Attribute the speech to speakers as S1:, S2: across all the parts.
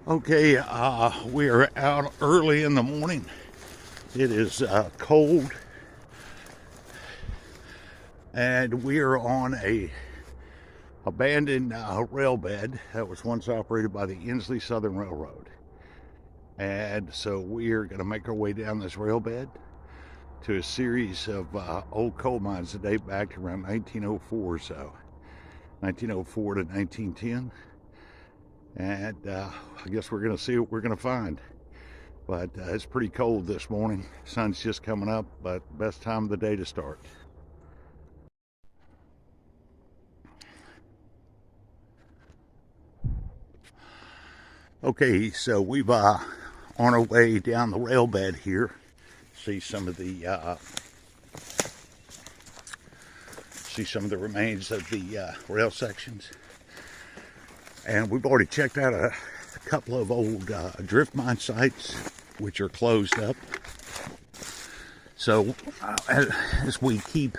S1: Okay, we are out early in the morning. It is cold, and we are on a abandoned rail bed that was once operated by the Ensley Southern Railroad. And so we are going to make our way down this rail bed to a series of old coal mines that date back to around 1904 or so, 1904 to 1910. And I guess we're going to see what we're going to find. But it's pretty cold this morning. Sun's just coming up, but best time of the day to start. Okay, so we've on our way down the rail bed here. See some of the remains of the rail sections. And we've already checked out a couple of old drift mine sites, which are closed up. So as we keep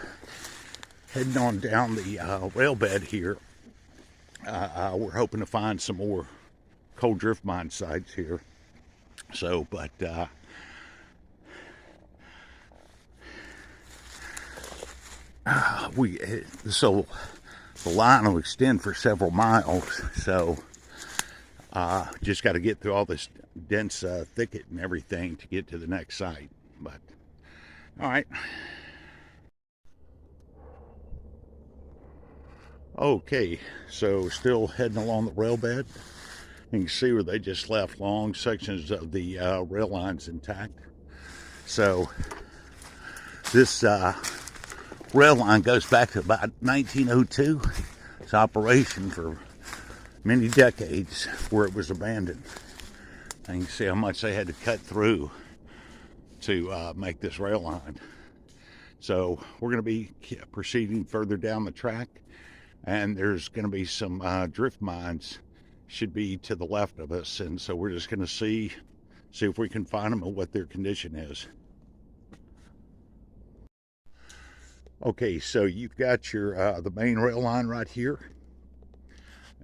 S1: heading on down the rail bed here, we're hoping to find some more coal drift mine sites here. So, but so the line will extend for several miles, so just got to get through all this dense thicket and everything to get to the next site. But all right. Okay, so still heading along the rail bed. You can see where they just left long sections of the rail lines intact. So this rail line goes back to about 1902. It's operation for many decades where it was abandoned. And you can see how much they had to cut through to make this rail line. So we're going to be proceeding further down the track, and there's going to be some drift mines should be to the left of us, and so we're just going to see if we can find them and what their condition is. Okay, so you've got your the main rail line right here,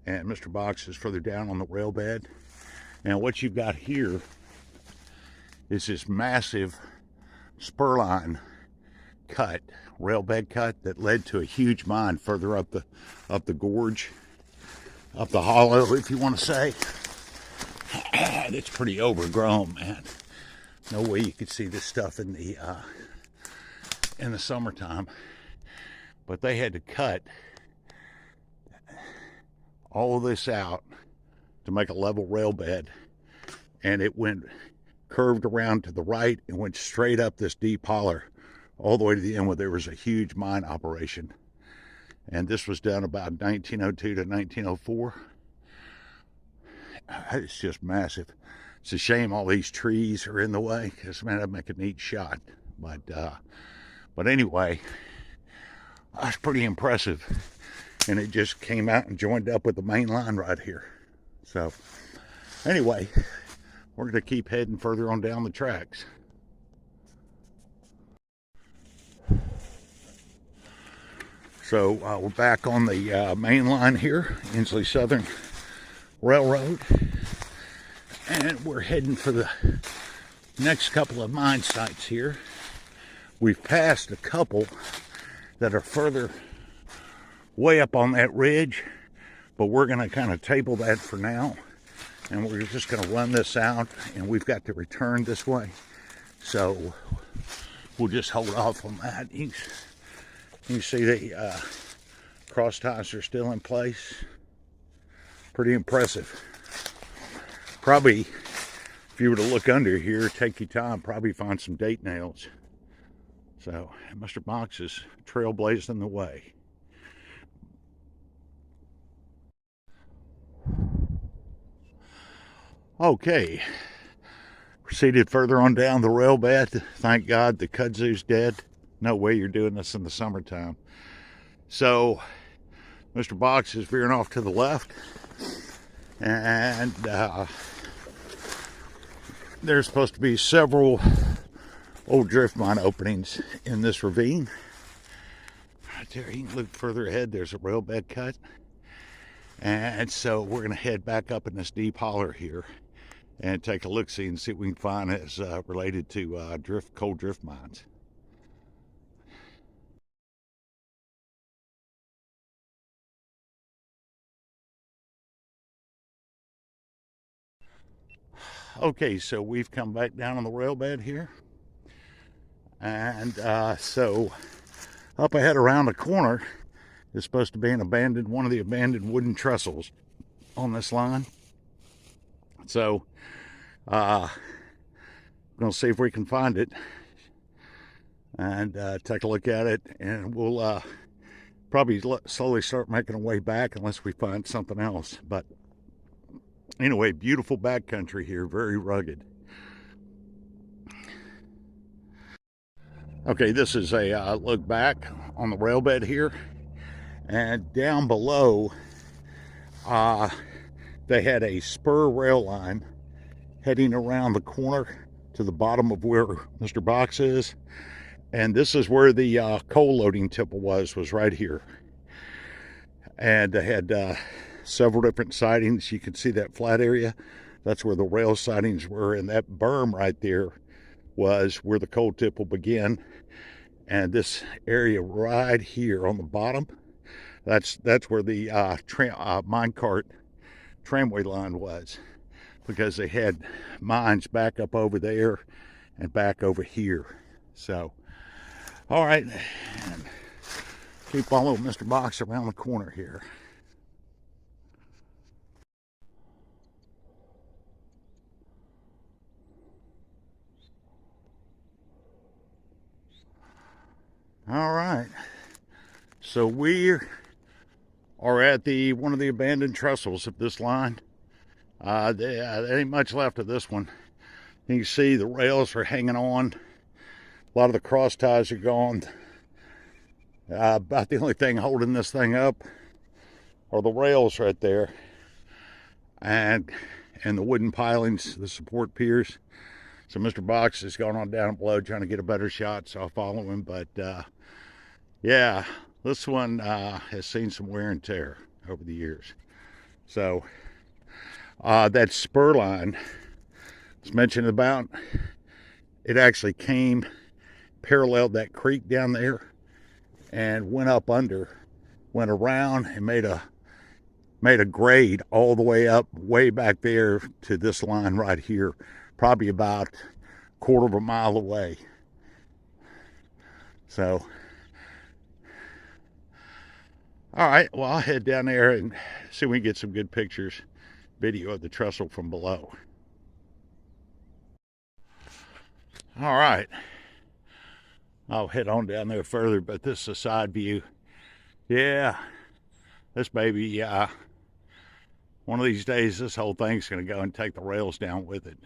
S1: and Mr. Box is further down on the rail bed. And what you've got here is this massive spur line cut, rail bed cut, that led to a huge mine further up the gorge, up the hollow, if you want to say. It's pretty overgrown, man. No way you could see this stuff in the summertime. But they had to cut all of this out to make a level rail bed, and it went curved around to the right and went straight up this deep holler all the way to the end where there was a huge mine operation. And this was done about 1902 to 1904. It's just massive. It's a shame all these trees are in the way, because man, that'd make a neat shot. But anyway, that's pretty impressive. And it just came out and joined up with the main line right here. So anyway, we're going to keep heading further on down the tracks. So we're back on the main line here, Ensley Southern Railroad, and we're heading for the next couple of mine sites here. We've passed a couple that are further way up on that ridge, but we're going to kind of table that for now, and we're just going to run this out, and we've got to return this way, so we'll just hold off on that. You see the cross ties are still in place. Pretty impressive. Probably, if you were to look under here, take your time, probably find some date nails. So Mr. Box is trailblazing the way. Okay, proceeded further on down the rail bed. Thank God the kudzu's dead. No way you're doing this in the summertime. So Mr. Box is veering off to the left, and there's supposed to be several old drift mine openings in this ravine. Right there, you can look further ahead, there's a rail bed cut. And so we're going to head back up in this deep holler here. and take a look-see and see what we can find as related to coal drift mines. Okay, so we've come back down on the rail bed here, and so up ahead around the corner is supposed to be one of the abandoned wooden trestles on this line. So we're gonna see if we can find it and take a look at it, and we'll probably slowly start making our way back unless we find something else. But anyway, beautiful backcountry here, very rugged. Okay, this is a look back on the rail bed here, and down below they had a spur rail line heading around the corner to the bottom of where Mr. Box is, and this is where the coal loading tipple was right here. And they had several different sidings. You can see that flat area, that's where the rail sidings were, and that berm right there was where the coal tipple began. And this area right here on the bottom, that's where the minecart tramway line was, because they had mines back up over there and back over here. So, all right, and keep following Mr. Box around the corner here. All right, so we are at one of the abandoned trestles of this line. There ain't much left of this one. You can see the rails are hanging on. A lot of the cross ties are gone. About the only thing holding this thing up are the rails right there, and the wooden pilings, the support piers. So Mr. Box has gone on down below trying to get a better shot, so I'll follow him. But yeah, this one has seen some wear and tear over the years. So that spur line was mentioned about, it actually paralleled that creek down there and went up under, went around and made a grade all the way up, way back there to this line right here, probably about a quarter of a mile away. So, all right, well, I'll head down there and see if we can get some good pictures, video of the trestle from below. All right, I'll head on down there further, but this is a side view. Yeah, this baby, one of these days, this whole thing's going to go and take the rails down with it.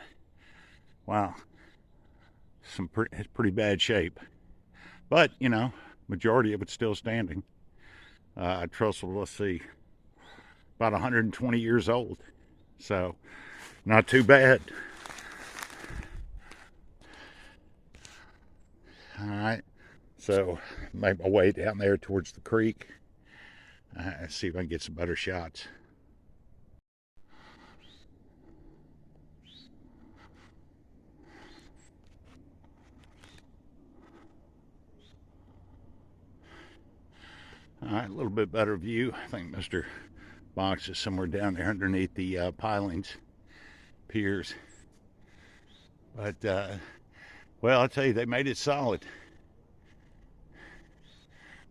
S1: Wow, it's pretty bad shape. But, you know, majority of it's still standing. Trestle, let's see, about 120 years old. So, not too bad. All right, so make my way down there towards the creek. See if I can get some better shots. All right, a little bit better view. I think Mr. Box is somewhere down there underneath the pilings, piers. But, well, I'll tell you, they made it solid.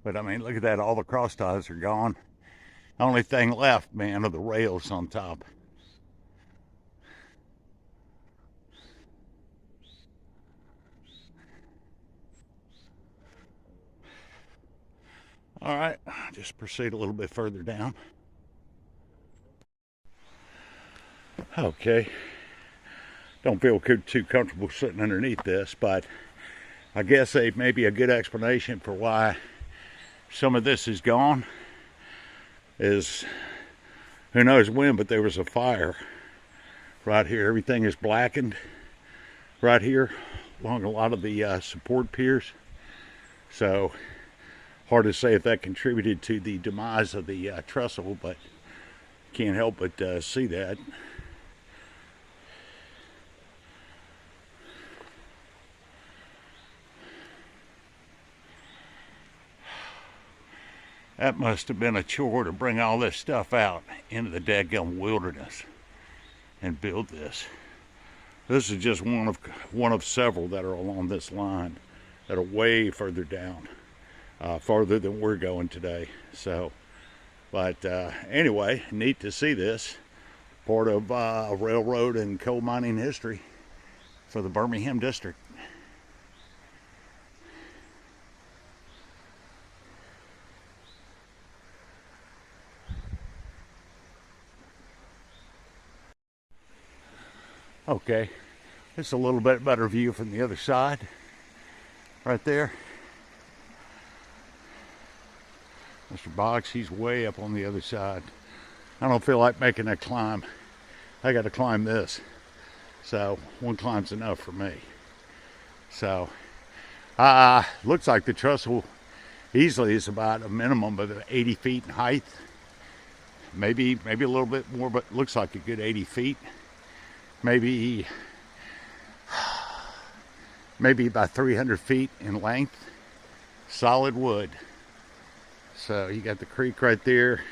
S1: But, I mean, look at that. All the cross ties are gone. The only thing left, man, are the rails on top. All right, just proceed a little bit further down. Okay, don't feel too comfortable sitting underneath this, but I guess maybe a good explanation for why some of this is gone is, who knows when, but there was a fire right here. Everything is blackened right here along a lot of the support piers. So hard to say if that contributed to the demise of the trestle, but can't help but see that. That must have been a chore to bring all this stuff out into the dadgum wilderness and build this. This is just one of several that are along this line that are way further down, farther than we're going today. So, but anyway, neat to see this. Part of railroad and coal mining history for the Birmingham district. Okay, it's a little bit better view from the other side, right there. Mr. Box, he's way up on the other side. I don't feel like making that climb. I got to climb this. So one climb's enough for me. So looks like the trestle easily is about a minimum of 80 feet in height. Maybe a little bit more, but looks like a good 80 feet. Maybe about 300 feet in length. Solid wood. So you got the creek right there.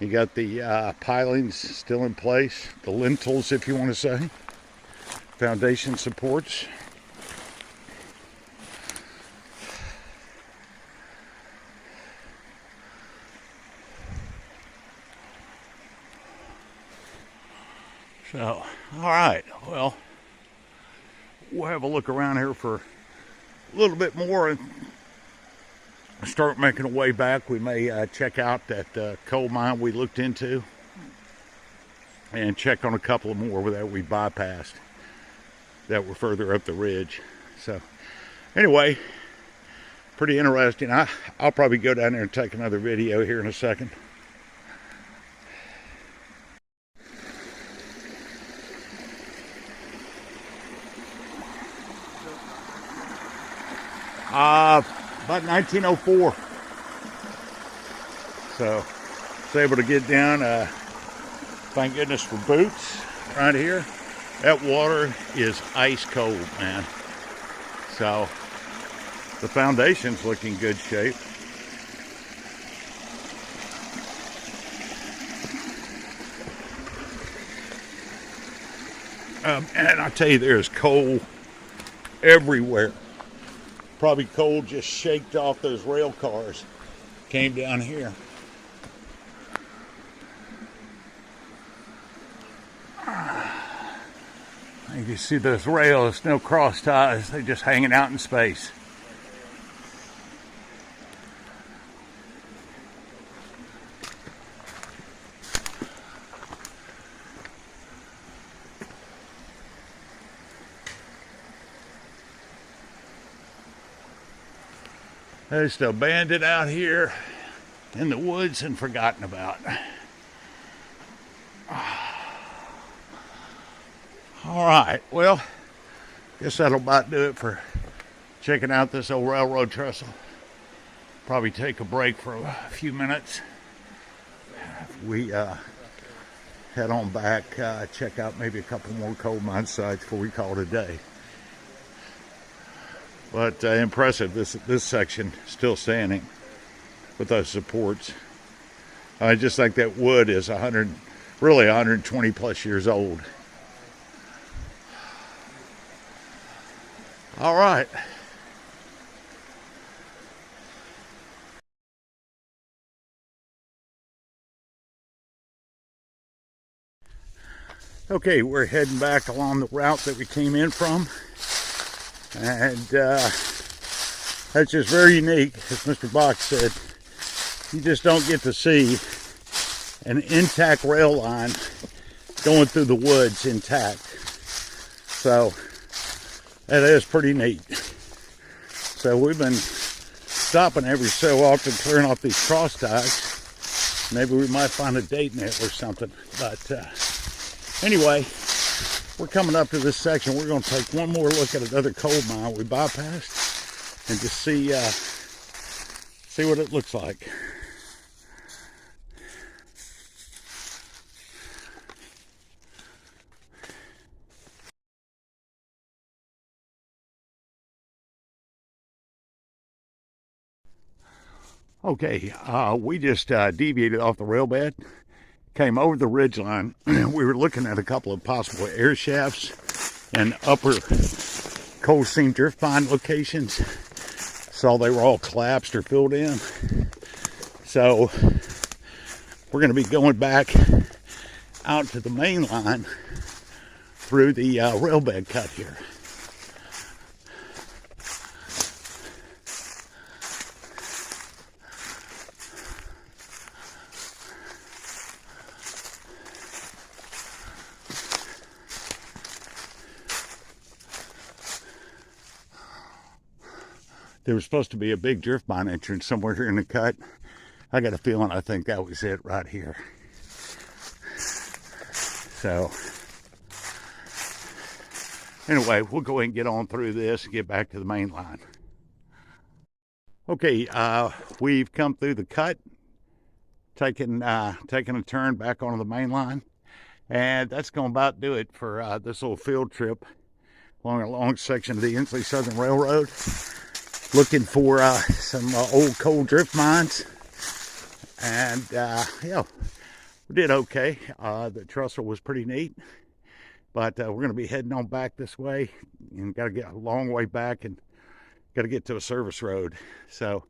S1: You got the pilings still in place. The lintels, if you want to say. Foundation supports. So, all right, well, we'll have a look around here for a little bit more and start making our way back. We may check out that coal mine we looked into and check on a couple of more that we bypassed that were further up the ridge. So, anyway, pretty interesting. I'll probably go down there and take another video here in a second. About 1904. So, was able to get down. Thank goodness for boots right here. That water is ice cold, man. So, the foundation's looking good shape. And I tell you, there's coal everywhere. Probably coal just shaked off those rail cars. Came down here. You can see those rails, no cross ties. They're just hanging out in space. There's the Bandit out here in the woods and forgotten about. All right, well, guess that'll about do it for checking out this old railroad trestle. Probably take a break for a few minutes. We head on back, check out maybe a couple more coal mine sites before we call it a day. But impressive, this section still standing with those supports. I just think that wood is 120 plus years old. All right. Okay, we're heading back along the route that we came in from. And that's just very unique, as Mr. Box said. You just don't get to see an intact rail line going through the woods intact. So that is pretty neat. So we've been stopping every so often, clearing off these cross ties. Maybe we might find a date in it or something. But anyway, we're coming up to this section. We're going to take one more look at another coal mine we bypassed and just see what it looks like. Okay, we just deviated off the rail bed, came over the ridgeline. We were looking at a couple of possible air shafts and upper coal seam drift mine locations. Saw they were all collapsed or filled in. So we're going to be going back out to the main line through the rail bed cut here. There was supposed to be a big drift mine entrance somewhere here in the cut. I got a feeling I think that was it right here. So anyway, we'll go ahead and get on through this and get back to the main line. Okay, we've come through the cut, taking a turn back onto the main line, and that's going to about do it for this little field trip along a long section of the Ensley Southern Railroad. Looking for some old coal drift mines, and yeah, we did okay. The trestle was pretty neat, but we're going to be heading on back this way, and got to get a long way back, and got to get to a service road. So,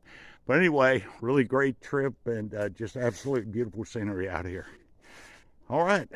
S1: but anyway, really great trip, and just absolutely beautiful scenery out here. All right.